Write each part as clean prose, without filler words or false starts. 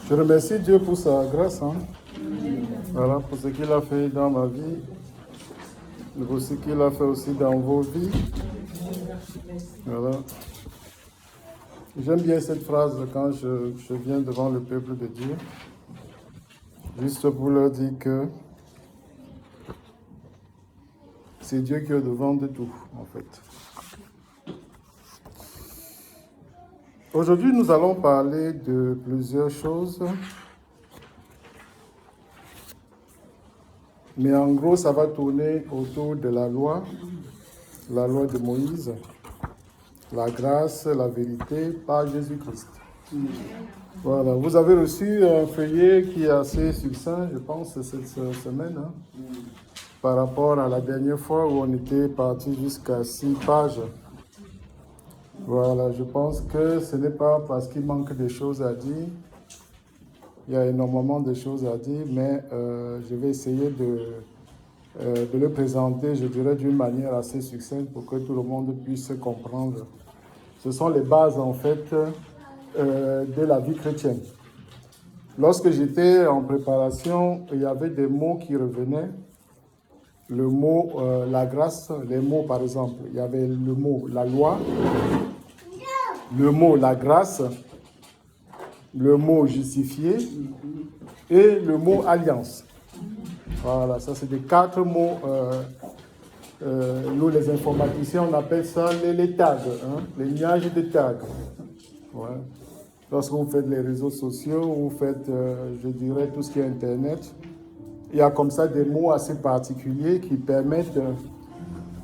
Je remercie Dieu pour sa grâce, Voilà, pour ce qu'il a fait dans ma vie, et pour ce qu'il a fait aussi dans vos vies. Voilà. J'aime bien cette phrase quand je viens devant le peuple de Dieu, juste pour leur dire que c'est Dieu qui est au devant de tout, en fait. Aujourd'hui, nous allons parler de plusieurs choses. Mais en gros, ça va tourner autour de la loi de Moïse, la grâce, la vérité par Jésus-Christ. Voilà, vous avez reçu un feuillet qui est assez succinct, je pense, cette semaine, par rapport à la dernière fois où on était parti jusqu'à 6 pages. Voilà, je pense que ce n'est pas parce qu'il manque de choses à dire. Il y a énormément de choses à dire, mais je vais essayer de le présenter, je dirais, d'une manière assez succincte pour que tout le monde puisse comprendre. Ce sont les bases, en fait, de la vie chrétienne. Lorsque j'étais en préparation, il y avait des mots qui revenaient. Le mot la grâce, les mots, par exemple. Il y avait le mot la loi, le mot la grâce, le mot justifié et le mot alliance. Voilà, ça c'est des 4 mots. Nous les informaticiens, on appelle ça les tags, les nuages de tags. Ouais. Lorsque vous faites les réseaux sociaux, vous faites, je dirais, tout ce qui est Internet, il y a comme ça des mots assez particuliers qui permettent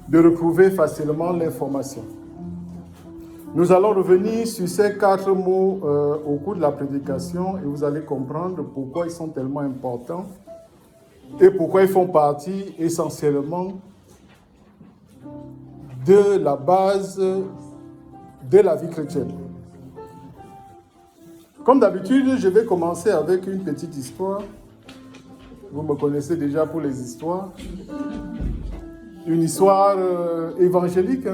de retrouver facilement l'information. Nous allons revenir sur ces 4 mots au cours de la prédication et vous allez comprendre pourquoi ils sont tellement importants et pourquoi ils font partie essentiellement de la base de la vie chrétienne. Comme d'habitude, je vais commencer avec une petite histoire. Vous me connaissez déjà pour les histoires. Une histoire évangélique,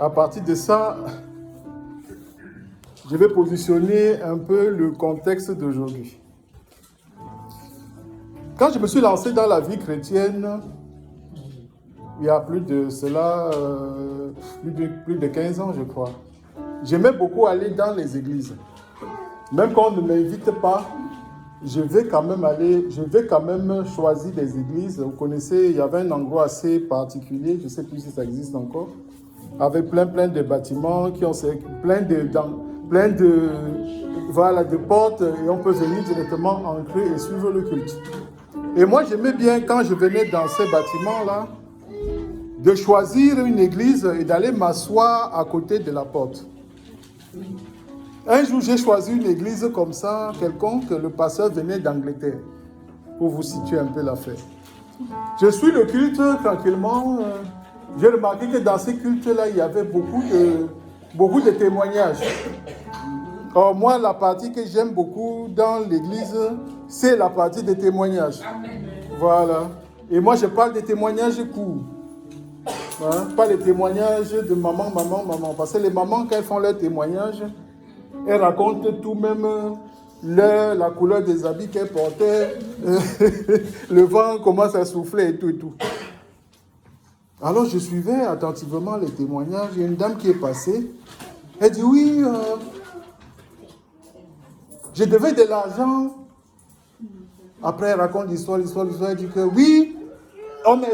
À partir de ça, je vais positionner un peu le contexte d'aujourd'hui. Quand je me suis lancé dans la vie chrétienne, il y a plus de cela, plus de 15 ans, je crois, j'aimais beaucoup aller dans les églises. Même quand on ne m'invite pas, je vais quand même choisir des églises. Vous connaissez, il y avait un endroit assez particulier, je ne sais plus si ça existe encore, avec plein de bâtiments qui ont plein de portes et on peut venir directement entrer et suivre le culte. Et moi, j'aimais bien quand je venais dans ces bâtiments-là, de choisir une église et d'aller m'asseoir à côté de la porte. Un jour, j'ai choisi une église comme ça, quelconque, le pasteur venait d'Angleterre, pour vous situer un peu l'affaire. Je suis le culte tranquillement. J'ai remarqué que dans ces cultes-là, il y avait beaucoup de témoignages. Or, moi, la partie que j'aime beaucoup dans l'église, c'est la partie des témoignages. Voilà. Et moi, je parle des témoignages courts. Pas les témoignages de maman. Parce que les mamans, quand elles font leurs témoignages, elles racontent tout, même la couleur des habits qu'elles portaient, le vent commence à souffler et tout. Alors je suivais attentivement les témoignages. Il y a une dame qui est passée. Elle dit oui, je devais de l'argent. Après elle raconte l'histoire. Elle dit que oui, on a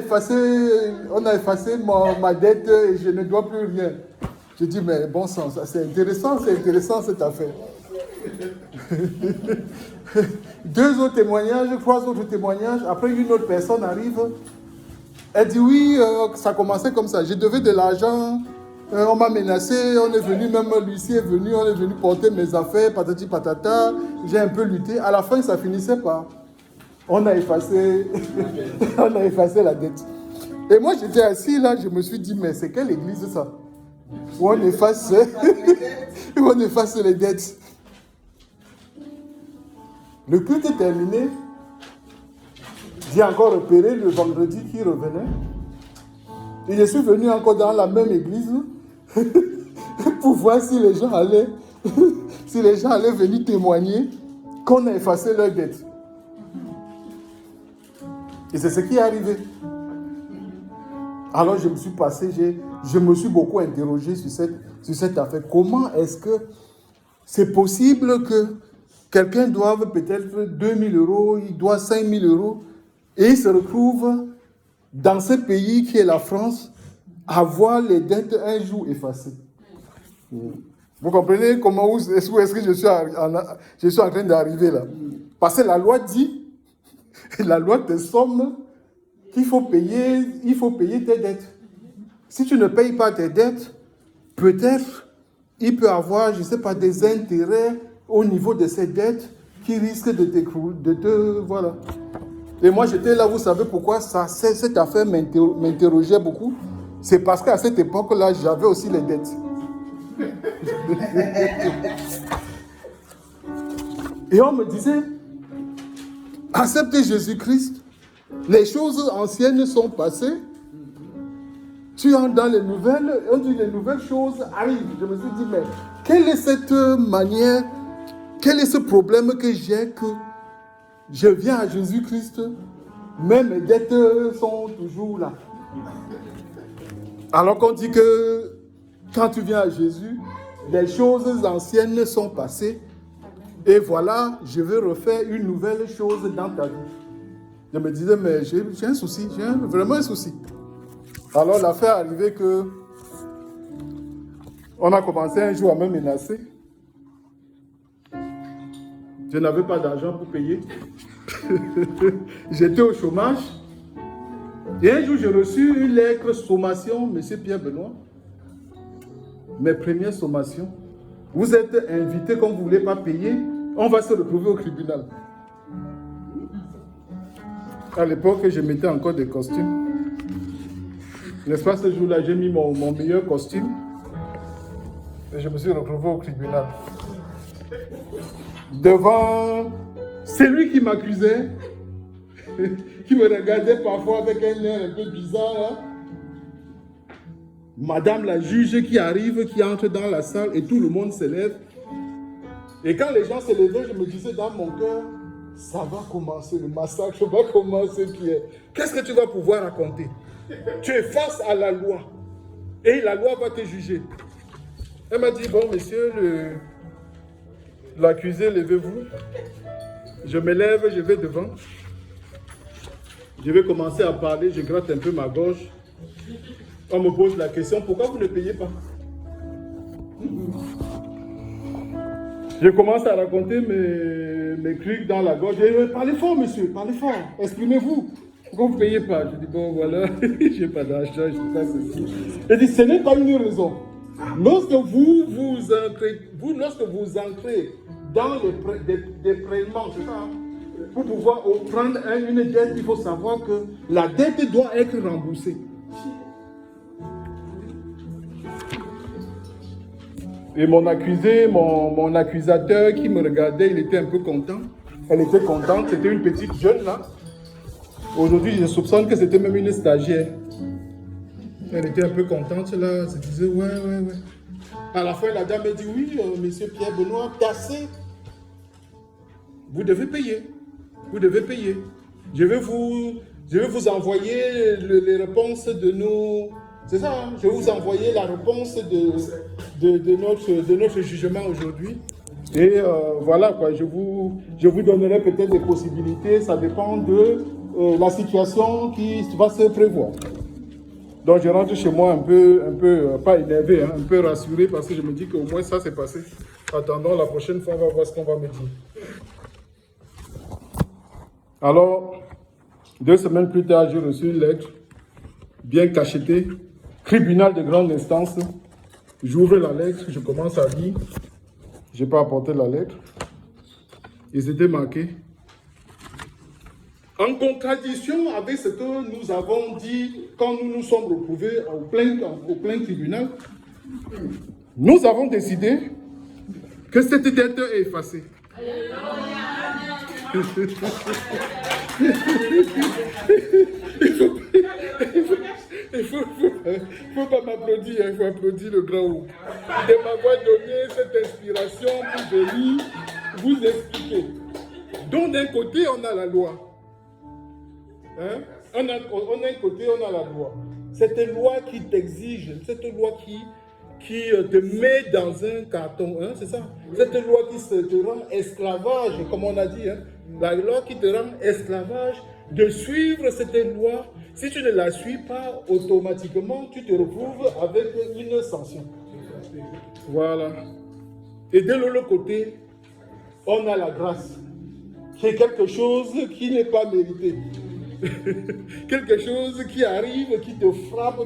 effacé ma dette et je ne dois plus rien. Je dis mais bon sang, c'est intéressant cette affaire. 2 autres témoignages, 3 autres témoignages. Après une autre personne arrive. Elle dit oui, ça commençait comme ça. Je devais de l'argent, on m'a menacé, on est venu, même Lucie est venu, on est venu porter mes affaires, patati patata. J'ai un peu lutté. À la fin, ça finissait par on a effacé la dette. Et moi, j'étais assis là, je me suis dit, mais c'est quelle église ça? Où on efface les dettes. Le culte est terminé. J'ai encore repéré le vendredi qui revenait. Et je suis venu encore dans la même église pour voir si les gens allaient si les gens allaient venir témoigner qu'on a effacé leurs dettes. Et c'est ce qui est arrivé. Alors je me suis passé, je me suis beaucoup interrogé sur cette affaire. Comment est-ce que c'est possible que quelqu'un doive peut-être 2 000 euros, il doit 5 000 euros, et il se retrouve dans ce pays qui est la France, à voir les dettes un jour effacées. Vous comprenez où est-ce que je suis en train d'arriver là? Parce que la loi dit, la loi te somme qu'il faut payer tes dettes. Si tu ne payes pas tes dettes, peut-être il peut avoir, je ne sais pas, des intérêts au niveau de ces dettes qui risquent de te voilà. Et moi j'étais là, vous savez pourquoi cette affaire m'interrogeait beaucoup? C'est parce qu'à cette époque-là, j'avais aussi les dettes. Et on me disait, acceptez Jésus-Christ, les choses anciennes sont passées, tu entres dans les nouvelles, on dit les nouvelles choses arrivent. Je me suis dit, mais quelle est cette manière, quel est ce problème que j'ai que je viens à Jésus-Christ, mais mes dettes sont toujours là. Alors qu'on dit que quand tu viens à Jésus, les choses anciennes sont passées et voilà, je veux refaire une nouvelle chose dans ta vie. Je me disais, mais j'ai un souci, vraiment un souci. Alors l'affaire est arrivée que on a commencé un jour à me menacer. Je n'avais pas d'argent pour payer. J'étais au chômage. Et un jour, j'ai reçu une lettre sommation, M. Pierre Benoît. Mes premières sommations. Vous êtes invité, comme vous ne voulez pas payer, on va se retrouver au tribunal. À l'époque, je mettais encore des costumes. N'est-ce pas, ce jour-là, j'ai mis mon meilleur costume. Et je me suis retrouvé au tribunal. Devant celui qui m'accusait, qui me regardait parfois avec un air un peu bizarre. Hein? Madame la juge qui arrive, qui entre dans la salle et tout le monde se lève. Et quand les gens se levaient, je me disais dans mon cœur, ça va commencer, le massacre va commencer, Pierre. Qu'est-ce que tu vas pouvoir raconter? Tu es face à la loi et la loi va te juger. Elle m'a dit, bon monsieur, l'accusé, levez-vous. Je me lève, je vais devant. Je vais commencer à parler, je gratte un peu ma gorge. On me pose la question, pourquoi vous ne payez pas? Je commence à raconter mes trucs dans la gorge. Je dis, parlez fort, monsieur, parlez fort, exprimez-vous. Pourquoi vous ne payez pas? Je dis, bon, voilà, je n'ai pas d'argent, je ne sais pas ceci. Je dis, ce n'est pas une raison. Lorsque vous entrez dans des prélèvements, c'est ça, pour pouvoir prendre une dette, il faut savoir que la dette doit être remboursée. Et mon accusé, mon accusateur qui me regardait, il était un peu content. Elle était contente, c'était une petite jeune là. Aujourd'hui, je soupçonne que c'était même une stagiaire. Elle était un peu contente là, elle se disait ouais. À la fin, la dame a dit oui, monsieur Pierre Benoît, tassez. Vous devez payer. Vous devez payer. Je vais vous envoyer les réponses de nos... C'est ça, hein? Je vais vous envoyer la réponse de notre jugement aujourd'hui. Et voilà, quoi, je vous donnerai peut-être des possibilités, ça dépend de la situation qui va se prévoir. Donc je rentre chez moi un peu pas énervé, hein, un peu rassuré parce que je me dis qu'au moins ça s'est passé. Attendons, la prochaine fois, on va voir ce qu'on va me dire. Alors, 2 semaines plus tard, j'ai reçu une lettre bien cachetée, tribunal de grande instance. J'ouvre la lettre, je commence à lire. Je n'ai pas apporté la lettre. Et c'était marqué. En contradiction avec ce que nous avons dit quand nous nous sommes retrouvés au plein tribunal, nous avons décidé que cette dette est effacée. Il faut pas m'applaudir, il faut applaudir le grand Ouk de m'avoir donné cette inspiration pour venir vous expliquer. Donc d'un côté, on a la loi. Hein? On a un côté, on a la loi. Cette loi qui t'exige, cette loi qui te met dans un carton, hein, c'est ça? Cette loi qui te rend esclavage, comme on a dit, hein? La loi qui te rend esclavage, de suivre cette loi. Si tu ne la suis pas, automatiquement, tu te retrouves avec une sanction. Voilà. Et de l'autre côté, on a la grâce, qui est quelque chose qui n'est pas mérité. Quelque chose qui arrive, qui te frappe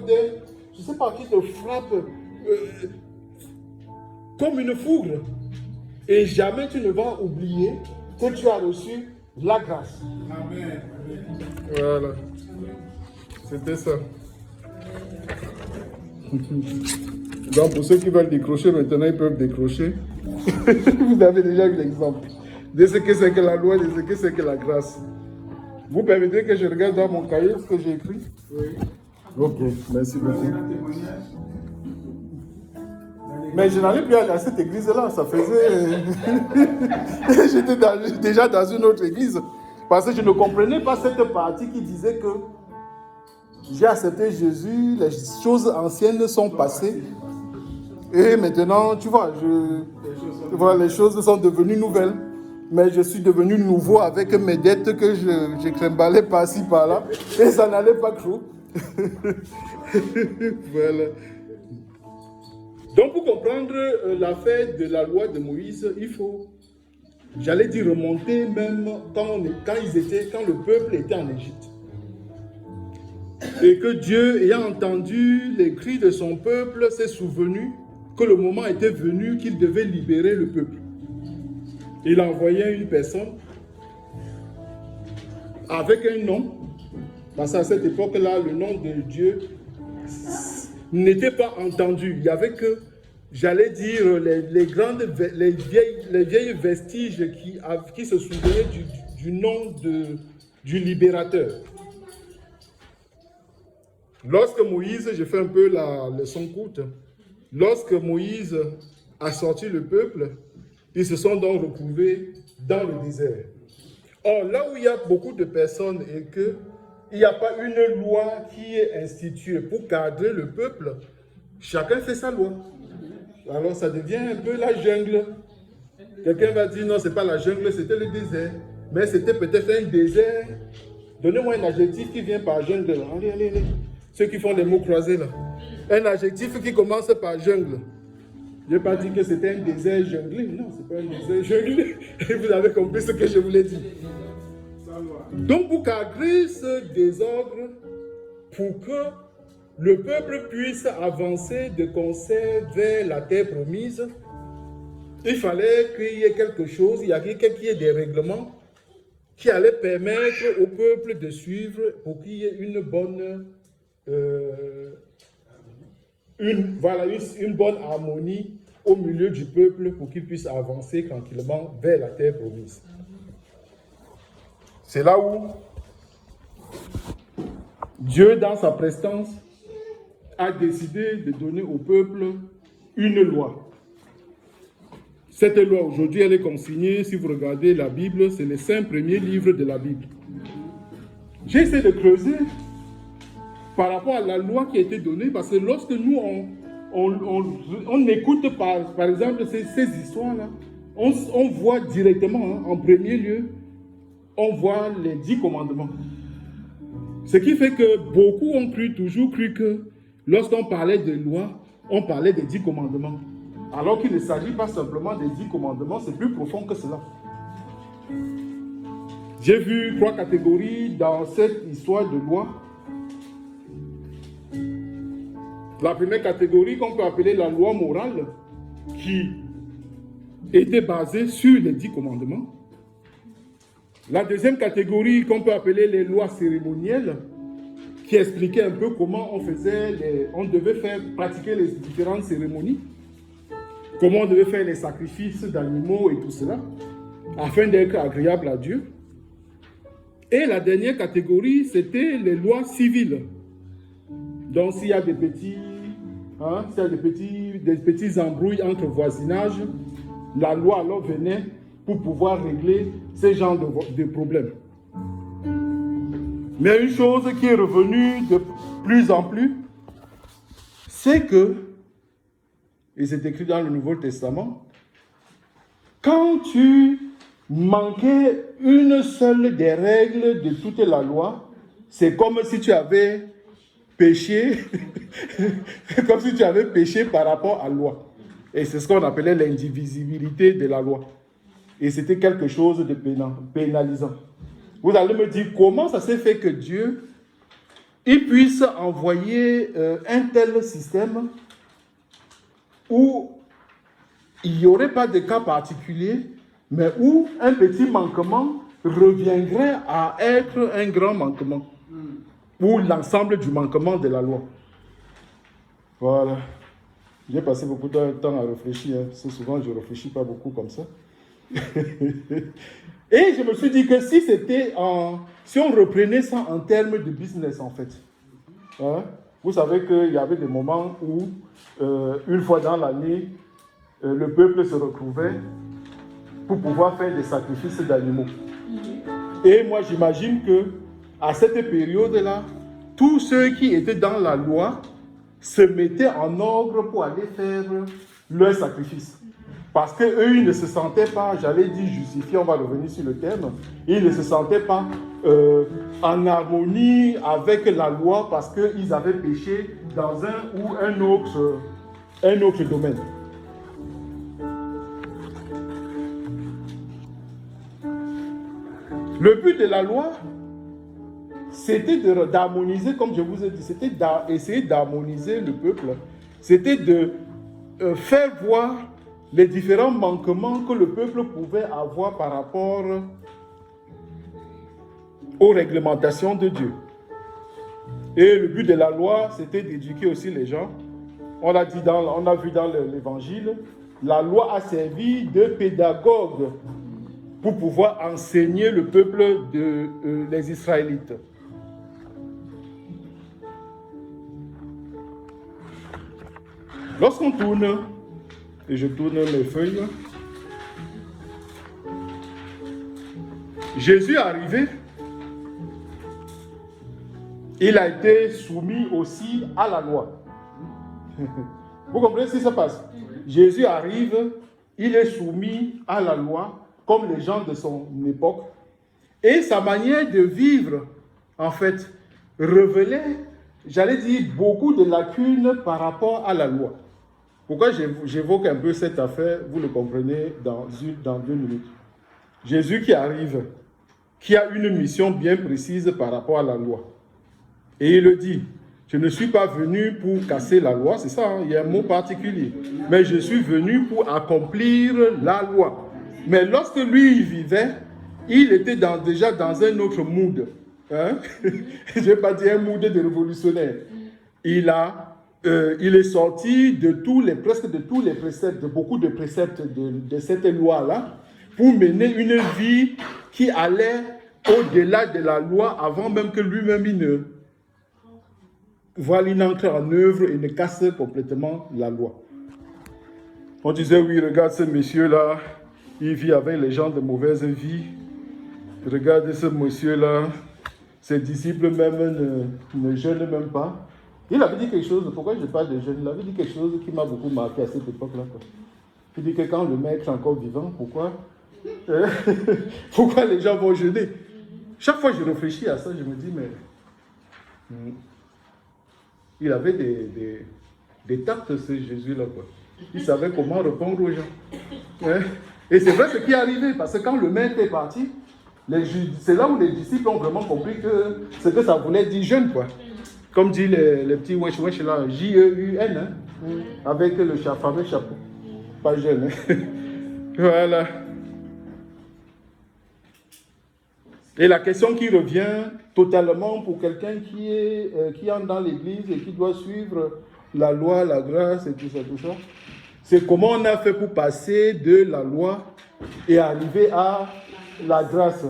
je ne sais pas, qui te frappe comme une foudre. Et jamais tu ne vas oublier que tu as reçu la grâce. Amen. Voilà. C'était ça. Donc pour ceux qui veulent décrocher, maintenant ils peuvent décrocher. Vous avez déjà eu l'exemple de ce que c'est que la loi, de ce que c'est que la grâce. Vous permettez que je regarde dans mon cahier ce que j'ai écrit? Oui. Ok, merci beaucoup. Mais je n'allais plus aller à cette église-là, ça faisait... J'étais déjà dans une autre église. Parce que je ne comprenais pas cette partie qui disait que j'ai accepté Jésus, les choses anciennes sont passées. Et maintenant, tu vois, les choses sont devenues nouvelles. Mais je suis devenu nouveau avec mes dettes que je crimballais par-ci, par-là. Et ça n'allait pas trop. Voilà. Donc, pour comprendre l'affaire de la loi de Moïse, il faut, j'allais dire, remonter même quand le peuple était en Égypte. Et que Dieu, ayant entendu les cris de son peuple, s'est souvenu que le moment était venu qu'il devait libérer le peuple. Il a envoyé une personne avec un nom, parce qu'à cette époque-là, le nom de Dieu n'était pas entendu. Il n'y avait que, j'allais dire, les vieilles vestiges qui se souvenaient du nom du libérateur. Lorsque Moïse, j'ai fait un peu la leçon courte, lorsque Moïse a sorti le peuple, ils se sont donc retrouvés dans le désert. Or, là où il y a beaucoup de personnes et qu'il n'y a pas une loi qui est instituée pour cadrer le peuple, chacun fait sa loi. Alors, ça devient un peu la jungle. Quelqu'un va dire, non, ce n'est pas la jungle, c'était le désert. Mais c'était peut-être un désert. Donnez-moi un adjectif qui vient par jungle. Allez. Ceux qui font des mots croisés, là. Un adjectif qui commence par jungle. Je n'ai pas dit que c'était un désert junglé. Non, ce n'est pas un désert junglé. Vous avez compris ce que je voulais dire. Donc, pour cadrer ce désordre, pour que le peuple puisse avancer de concert vers la terre promise, il fallait qu'il y ait quelque chose, qu'il y ait des règlements qui allaient permettre au peuple de suivre pour qu'il y ait une bonne harmonie au milieu du peuple pour qu'il puisse avancer tranquillement vers la terre promise. C'est là où Dieu, dans sa prestance, a décidé de donner au peuple une loi. Cette loi, aujourd'hui, elle est consignée, si vous regardez la Bible, c'est les 5 premiers livres de la Bible. J'ai essayé de creuser par rapport à la loi qui a été donnée, parce que lorsque nous, on écoute par exemple ces histoires-là, on voit directement, en premier lieu, on voit les 10 commandements. Ce qui fait que beaucoup ont toujours cru que lorsqu'on parlait de loi, on parlait des 10 commandements. Alors qu'il ne s'agit pas simplement des 10 commandements, c'est plus profond que cela. J'ai vu 3 catégories dans cette histoire de loi. La première catégorie qu'on peut appeler la loi morale, qui était basée sur les 10 commandements. La deuxième catégorie qu'on peut appeler les lois cérémonielles, qui expliquait un peu comment on devait pratiquer les différentes cérémonies, comment on devait faire les sacrifices d'animaux et tout cela, afin d'être agréable à Dieu. Et la dernière catégorie, c'était les lois civiles. Donc, s'il y a des petits embrouilles entre voisinage, la loi alors venait pour pouvoir régler ces genres de problèmes. Mais une chose qui est revenue de plus en plus, c'est que, et c'est écrit dans le Nouveau Testament, quand tu manquais une seule des règles de toute la loi, c'est comme si tu avais péché, comme si tu avais péché par rapport à la loi. Et c'est ce qu'on appelait l'indivisibilité de la loi. Et c'était quelque chose de pénalisant. Vous allez me dire, comment ça s'est fait que Dieu il puisse envoyer un tel système où il n'y aurait pas de cas particulier, mais où un petit manquement reviendrait à être un grand manquement, ou l'ensemble du manquement de la loi. Voilà. J'ai passé beaucoup de temps à réfléchir. C'est souvent, je ne réfléchis pas beaucoup comme ça. Et je me suis dit que si on reprenait ça en termes de business, en fait. Hein? Vous savez qu'il y avait des moments où, une fois dans l'année, le peuple se retrouvait pour pouvoir faire des sacrifices d'animaux. Et moi, j'imagine que à cette période-là, tous ceux qui étaient dans la loi se mettaient en ordre pour aller faire leur sacrifice. Parce qu'eux, ils ne se sentaient pas, j'allais dire justifiés, on va revenir sur le thème, ils ne se sentaient pas en harmonie avec la loi parce qu'ils avaient péché dans un ou un autre domaine. Le but de la loi, c'était d'harmoniser, comme je vous ai dit, c'était d'essayer d'harmoniser le peuple, c'était de faire voir les différents manquements que le peuple pouvait avoir par rapport aux réglementations de Dieu. Et le but de la loi, c'était d'éduquer aussi les gens. On a vu dans l'évangile, la loi a servi de pédagogue pour pouvoir enseigner le peuple des Israélites. Lorsqu'on tourne, et je tourne mes feuilles, Jésus est arrivé, il a été soumis aussi à la loi. Vous comprenez ce qui se passe? Jésus arrive, il est soumis à la loi, comme les gens de son époque, et sa manière de vivre, en fait, révélait, j'allais dire, beaucoup de lacunes par rapport à la loi. Pourquoi j'évoque un peu cette affaire, vous le comprenez dans 2 minutes. Jésus qui arrive, qui a une mission bien précise par rapport à la loi. Et il le dit, je ne suis pas venu pour casser la loi, c'est ça, hein, il y a un mot particulier. Mais je suis venu pour accomplir la loi. Mais lorsque lui, il vivait, il était déjà dans un autre mood. Hein? Je ne vais pas dire un mood de révolutionnaire. Il est sorti presque de tous les préceptes, de beaucoup de préceptes de cette loi-là, pour mener une vie qui allait au-delà de la loi avant même que lui-même il n'entre en œuvre et ne casse complètement la loi. On disait, oui, regarde ce monsieur-là, il vit avec les gens de mauvaise vie. Regarde ce monsieur-là, ses disciples même ne jeûnent même pas. Il avait dit quelque chose, pourquoi je parle de jeûne? Il avait dit quelque chose qui m'a beaucoup marqué à cette époque-là. Il dit que quand le maître est encore vivant, pourquoi les gens vont jeûner? Chaque fois que je réfléchis à ça, je me dis, mais il avait des tacts, ce Jésus-là. Il savait comment répondre aux gens. Et c'est vrai ce qui est arrivé, parce que quand le maître est parti, c'est là où les disciples ont vraiment compris ce que ça voulait dire jeûne, quoi. Comme dit les petits wesh wesh là, J-E-U-N, hein, avec le fameux chapeau. Pas jeune. Hein. Voilà. Et la question qui revient totalement pour quelqu'un qui entre dans l'église et qui doit suivre la loi, la grâce et tout ça, c'est comment on a fait pour passer de la loi et arriver à la grâce.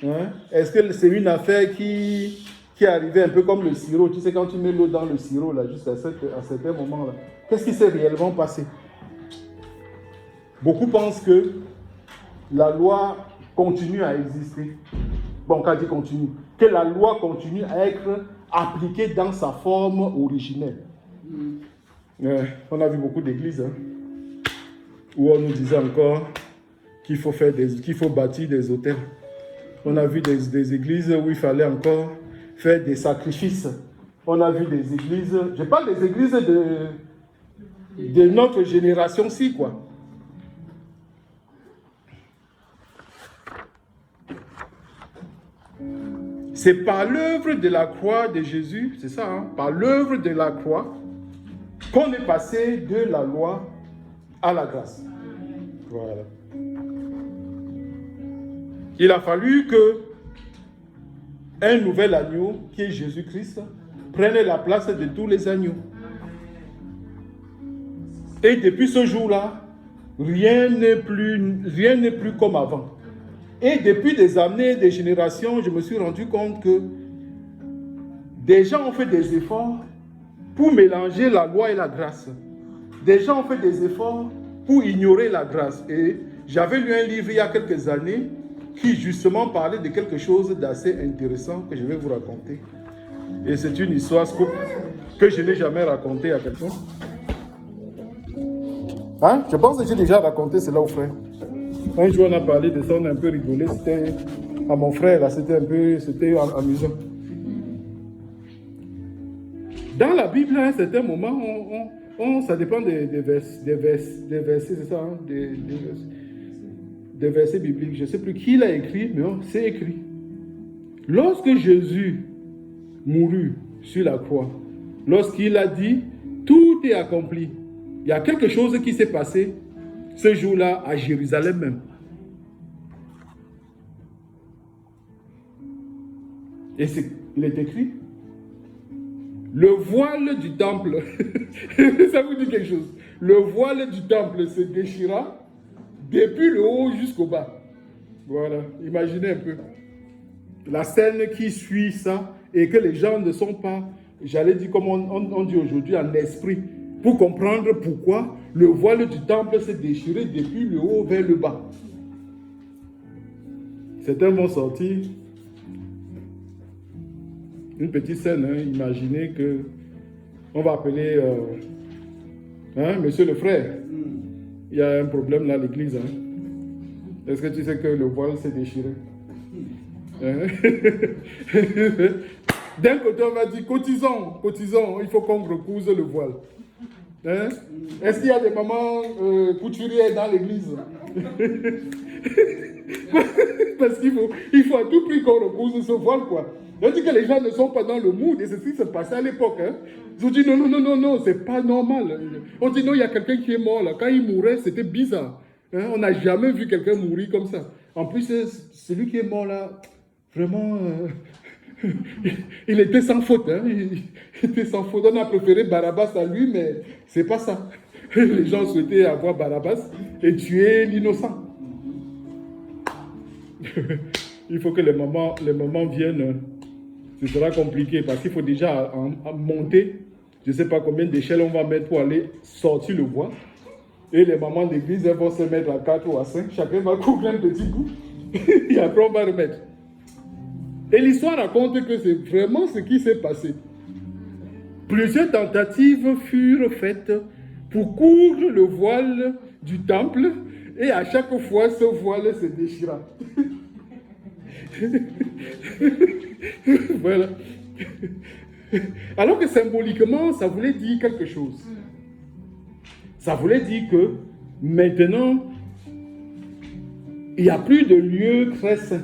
Hein? Est-ce que c'est une affaire qui est arrivée un peu comme le sirop? Tu sais, quand tu mets l'eau dans le sirop, là, juste à certains moments-là, qu'est-ce qui s'est réellement passé? Beaucoup pensent que la loi continue à exister. Bon, quand je dis continue, que la loi continue à être appliquée dans sa forme originelle. On a vu beaucoup d'églises où on nous disait encore qu'il faut bâtir des hôtels. On a vu des églises où il fallait encore faire des sacrifices. On a vu des églises, je parle des églises de notre génération-ci, quoi. C'est par l'œuvre de la croix de Jésus, c'est ça, hein, par l'œuvre de la croix, qu'on est passé de la loi à la grâce. Voilà. Il a fallu que un nouvel agneau, qui est Jésus-Christ, prenne la place de tous les agneaux. Et depuis ce jour-là, rien n'est plus comme avant. Et depuis des années, des générations, je me suis rendu compte que des gens ont fait des efforts pour mélanger la loi et la grâce. Des gens ont fait des efforts pour ignorer la grâce. Et j'avais lu un livre il y a quelques années qui justement parlait de quelque chose d'assez intéressant que je vais vous raconter. Et c'est une histoire que je n'ai jamais racontée à quelqu'un. Hein? Je pense que j'ai déjà raconté cela au frère. Un jour, on a parlé de ça, on a un peu rigolé. C'était à mon frère, là, c'était amusant. Dans la Bible, à un certain moment, ça dépend des versets, c'est ça, hein, des versets bibliques. Je ne sais plus qui l'a écrit, mais c'est écrit. Lorsque Jésus mourut sur la croix, lorsqu'il a dit, tout est accompli, il y a quelque chose qui s'est passé ce jour-là à Jérusalem même. Et il est écrit, le voile du temple, ça vous dit quelque chose? Le voile du temple se déchira depuis le haut jusqu'au bas. Voilà, imaginez un peu. La scène qui suit ça et que les gens ne sont pas, j'allais dire comme on dit aujourd'hui, en esprit, pour comprendre pourquoi le voile du temple s'est déchiré depuis le haut vers le bas. Certains vont sortir une petite scène, hein, imaginez que on va appeler monsieur le frère, il y a un problème là à l'église. Hein. Est-ce que tu sais que le voile s'est déchiré? Hein? D'un côté, on va dire cotisons, il faut qu'on recouse le voile. Hein? Est-ce qu'il y a des mamans couturières dans l'église? Parce qu'il faut à tout prix qu'on recouse ce voile, quoi. On dit que les gens ne sont pas dans le mood, et c'est ce qui se passait à l'époque. Hein? Ils ont dit non, c'est pas normal. On dit non, il y a quelqu'un qui est mort là. Quand il mourait, c'était bizarre. Hein? On n'a jamais vu quelqu'un mourir comme ça. En plus, celui qui est mort là, vraiment, il était sans faute. Hein? Il était sans faute. On a préféré Barabbas à lui, mais c'est pas ça. Les gens souhaitaient avoir Barabbas et tuer l'innocent. Il faut que les mamans viennent. Ce sera compliqué parce qu'il faut déjà monter. Je ne sais pas combien d'échelles on va mettre pour aller sortir le voile. Et les mamans d'église, elles vont se mettre à 4 ou à 5. Chacun va couvrir un petit bout. Et après, on va remettre. Et l'histoire raconte que c'est vraiment ce qui s'est passé. Plusieurs tentatives furent faites pour coudre le voile du temple. Et à chaque fois, ce voile se déchira. Voilà. Alors que symboliquement, ça voulait dire quelque chose. Ça voulait dire que maintenant, il n'y a plus de lieu très saint.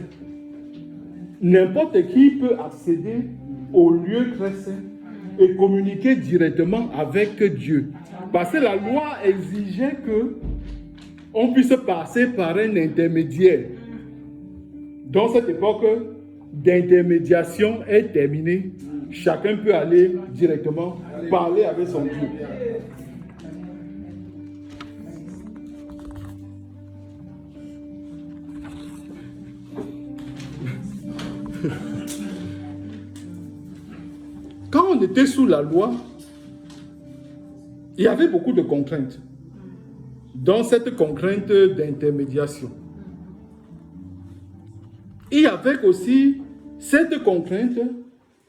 N'importe qui peut accéder au lieu très saint et communiquer directement avec Dieu. Parce que la loi exigeait que on puisse passer par un intermédiaire. Dans cette époque d'intermédiation est terminée, chacun peut aller directement parler avec son Dieu. Quand on était sous la loi, il y avait beaucoup de contraintes. Dans cette contrainte d'intermédiation. Il y avait aussi cette contrainte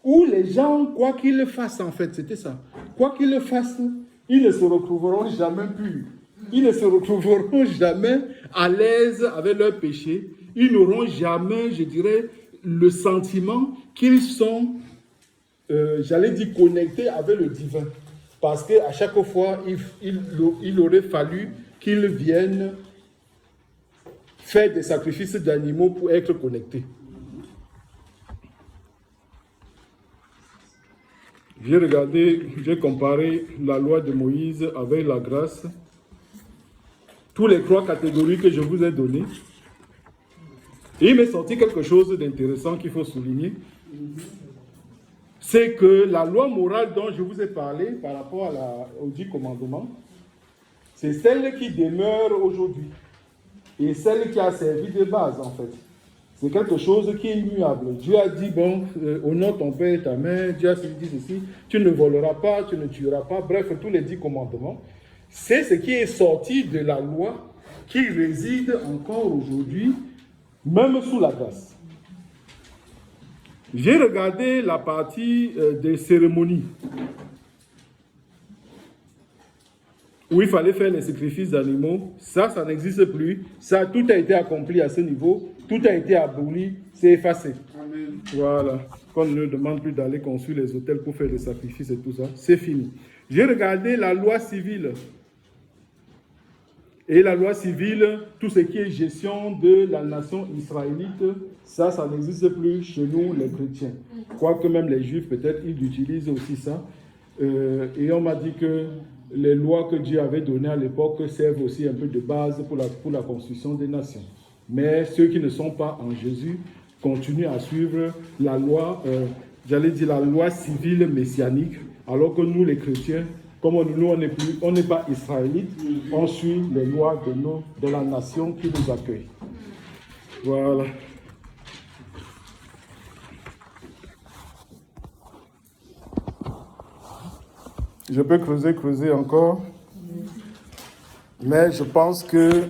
où les gens, quoi qu'ils fassent en fait, c'était ça. Quoi qu'ils fassent, ils ne se retrouveront jamais purs. Ils ne se retrouveront jamais à l'aise avec leur péché. Ils n'auront jamais, je dirais, le sentiment qu'ils sont, j'allais dire, connectés avec le divin. Parce qu'à chaque fois, il aurait fallu qu'ils viennent faire des sacrifices d'animaux pour être connectés. J'ai comparé la loi de Moïse avec la grâce. Tous les 3 catégories que je vous ai données. Et il m'est sorti quelque chose d'intéressant qu'il faut souligner. C'est que la loi morale dont je vous ai parlé par rapport aux 10 commandements, c'est celle qui demeure aujourd'hui et celle qui a servi de base en fait. C'est quelque chose qui est immuable. Dieu a dit, bon, honore ton père et ta mère, Dieu a dit ceci, tu ne voleras pas, tu ne tueras pas, bref, tous les 10 commandements. C'est ce qui est sorti de la loi qui réside encore aujourd'hui, même sous la grâce. J'ai regardé la partie des cérémonies où il fallait faire les sacrifices d'animaux. Ça n'existe plus. Ça, tout a été accompli à ce niveau. Tout a été aboli. C'est effacé. Amen. Voilà. Qu'on ne demande plus d'aller construire les hôtels pour faire les sacrifices et tout ça. C'est fini. J'ai regardé la loi civile. Et la loi civile, tout ce qui est gestion de la nation israélite, ça n'existe plus chez nous, les chrétiens. Quoique même les juifs, peut-être, ils utilisent aussi ça. Et on m'a dit que les lois que Dieu avait données à l'époque servent aussi un peu de base pour la construction des nations. Mais ceux qui ne sont pas en Jésus continuent à suivre la loi, j'allais dire la loi civile messianique, alors que nous, les chrétiens, comme nous, on n'est pas israélites, on suit les lois de la nation qui nous accueille. Voilà. Je peux creuser encore, mais je pense que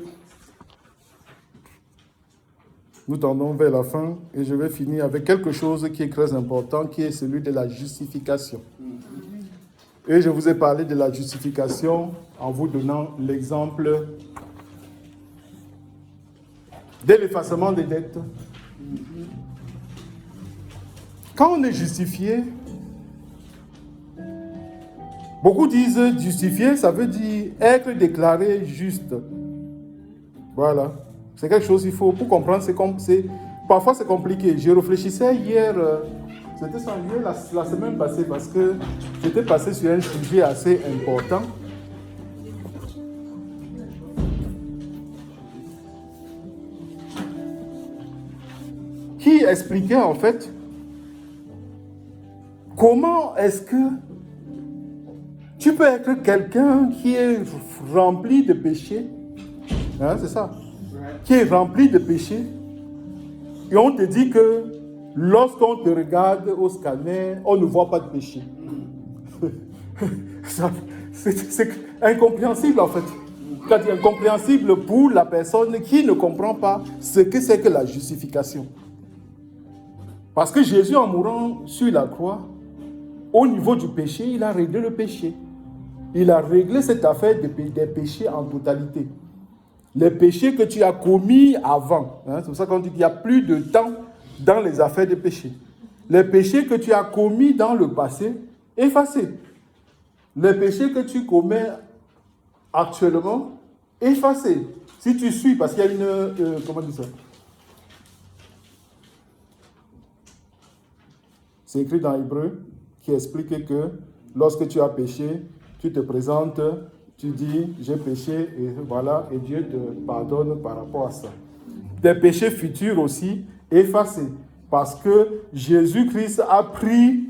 nous tendons vers la fin et je vais finir avec quelque chose qui est très important, qui est celui de la justification. Et je vous ai parlé de la justification en vous donnant l'exemple de l'effacement des dettes. Quand on est justifié, beaucoup disent justifié, ça veut dire être déclaré juste. Voilà. C'est quelque chose qu'il faut, pour comprendre, parfois c'est compliqué. Je réfléchissais hier, c'était ça, hier, la semaine passée, parce que j'étais passé sur un sujet assez important. Qui expliquait en fait comment est-ce que tu peux être quelqu'un qui est rempli de péchés, hein, c'est ça, qui est rempli de péchés, et on te dit que lorsqu'on te regarde au scanner, on ne voit pas de péché. C'est incompréhensible en fait. C'est incompréhensible pour la personne qui ne comprend pas ce que c'est que la justification. Parce que Jésus, en mourant sur la croix, au niveau du péché, il a réglé le péché. Il a réglé cette affaire des péchés en totalité. Les péchés que tu as commis avant, hein, c'est pour ça qu'on dit qu'il n'y a plus de temps dans les affaires de péché. Les péchés que tu as commis dans le passé, effacés. Les péchés que tu commets actuellement, effacés. Si tu suis, parce qu'il y a une... comment dire ça? C'est écrit dans Hébreu, qui explique que lorsque tu as péché, tu te présentes, tu dis, j'ai péché, et voilà, et Dieu te pardonne par rapport à ça. Des péchés futurs aussi, effacés, parce que Jésus-Christ a pris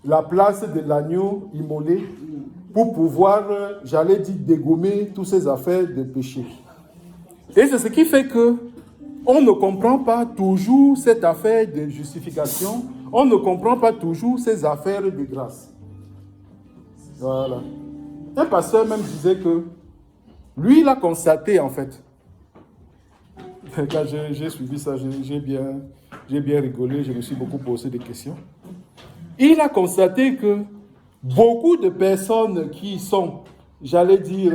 la place de l'agneau immolé pour pouvoir, j'allais dire, dégommer toutes ces affaires de péché. Et c'est ce qui fait que on ne comprend pas toujours cette affaire de justification, on ne comprend pas toujours ces affaires de grâce. Voilà. Un pasteur même disait que lui, il a constaté en fait. Quand j'ai suivi ça, j'ai bien rigolé, je me suis beaucoup posé des questions. Il a constaté que beaucoup de personnes qui sont, j'allais dire,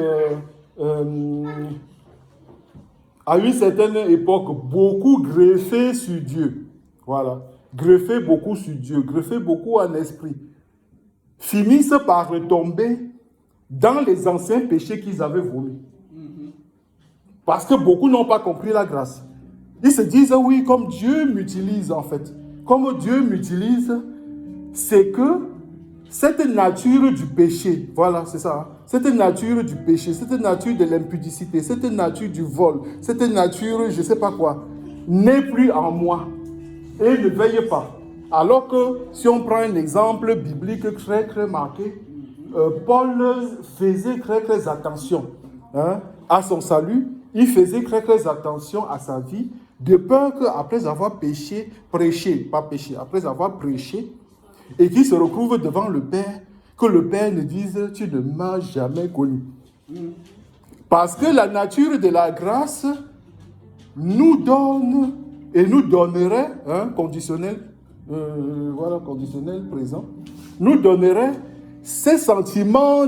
à une certaine époque, beaucoup greffées sur Dieu. Voilà. Greffées beaucoup sur Dieu, greffées beaucoup en esprit, finissent par retomber dans les anciens péchés qu'ils avaient vomis. Parce que beaucoup n'ont pas compris la grâce. Ils se disent, oui, comme Dieu m'utilise en fait. Comme Dieu m'utilise, c'est que cette nature du péché, voilà, c'est ça, hein, cette nature du péché, cette nature de l'impudicité, cette nature du vol, cette nature, je ne sais pas quoi, n'est plus en moi et ne veille pas. Alors que si on prend un exemple biblique très très marqué, Paul faisait très très attention à son salut, il faisait très très attention à sa vie, de peur qu'après avoir après avoir prêché, et qu'il se retrouve devant le Père, que le Père ne dise « tu ne m'as jamais connu ». Parce que la nature de la grâce nous donne et nous donnerait, conditionnel présent, nous donnerait ces sentiments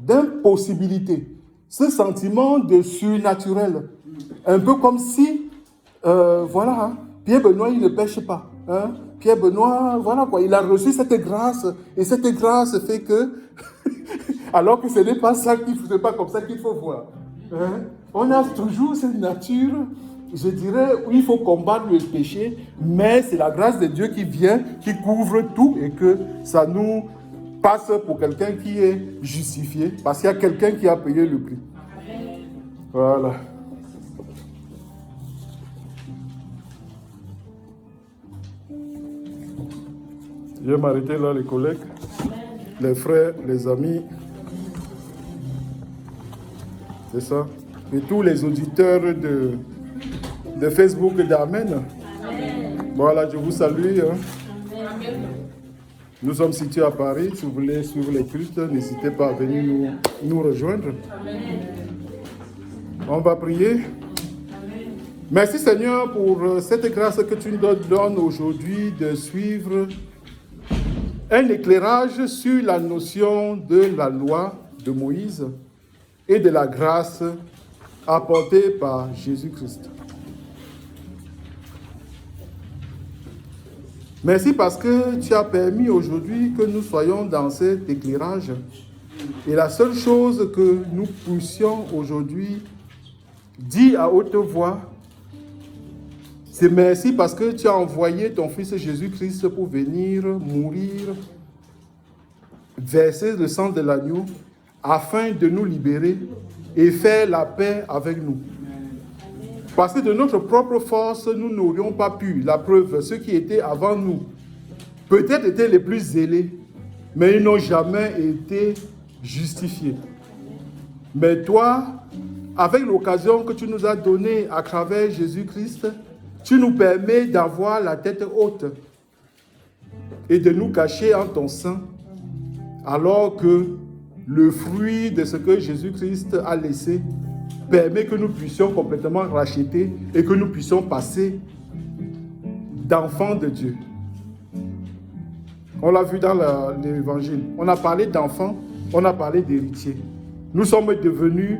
d'impossibilité, ce sentiment de surnaturel. Un peu comme si, Pierre Benoît, il ne pêche pas. Pierre Benoît, voilà quoi, il a reçu cette grâce. Et cette grâce fait que, alors que ce n'est pas ça c'est pas comme ça qu'il faut voir. On a toujours cette nature, je dirais, où il faut combattre le péché, mais c'est la grâce de Dieu qui vient, qui couvre tout et que ça nous passe pour quelqu'un qui est justifié, parce qu'il y a quelqu'un qui a payé le prix. Voilà. Je vais m'arrêter là, les collègues, les frères, les amis. C'est ça. Et tous les auditeurs de Facebook et d'Amen. Voilà, je vous salue. Nous sommes situés à Paris. Si vous voulez suivre les cultes, n'hésitez pas à venir nous rejoindre. On va prier. Merci Seigneur pour cette grâce que tu nous donnes aujourd'hui de suivre un éclairage sur la notion de la loi de Moïse et de la grâce apportée par Jésus-Christ. Merci parce que tu as permis aujourd'hui que nous soyons dans cet éclairage. Et la seule chose que nous puissions aujourd'hui dire à haute voix, c'est merci parce que tu as envoyé ton Fils Jésus-Christ pour venir mourir, verser le sang de l'agneau, afin de nous libérer et faire la paix avec nous. Parce que de notre propre force, nous n'aurions pas pu. La preuve, ceux qui étaient avant nous, peut-être étaient les plus zélés, mais ils n'ont jamais été justifiés. Mais toi, avec l'occasion que tu nous as donnée à travers Jésus-Christ, tu nous permets d'avoir la tête haute et de nous cacher en ton sein, alors que le fruit de ce que Jésus-Christ a laissé permet que nous puissions complètement racheter et que nous puissions passer d'enfants de Dieu. On l'a vu dans l'évangile. On a parlé d'enfants, on a parlé d'héritiers. Nous sommes devenus,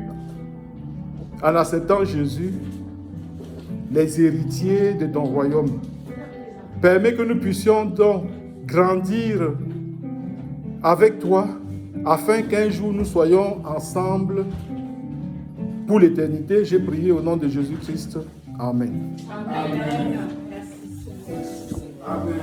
en acceptant Jésus, les héritiers de ton royaume. Permets que nous puissions donc grandir avec toi, afin qu'un jour nous soyons ensemble pour l'éternité. J'ai prié au nom de Jésus-Christ. Amen. Amen. Amen. Amen.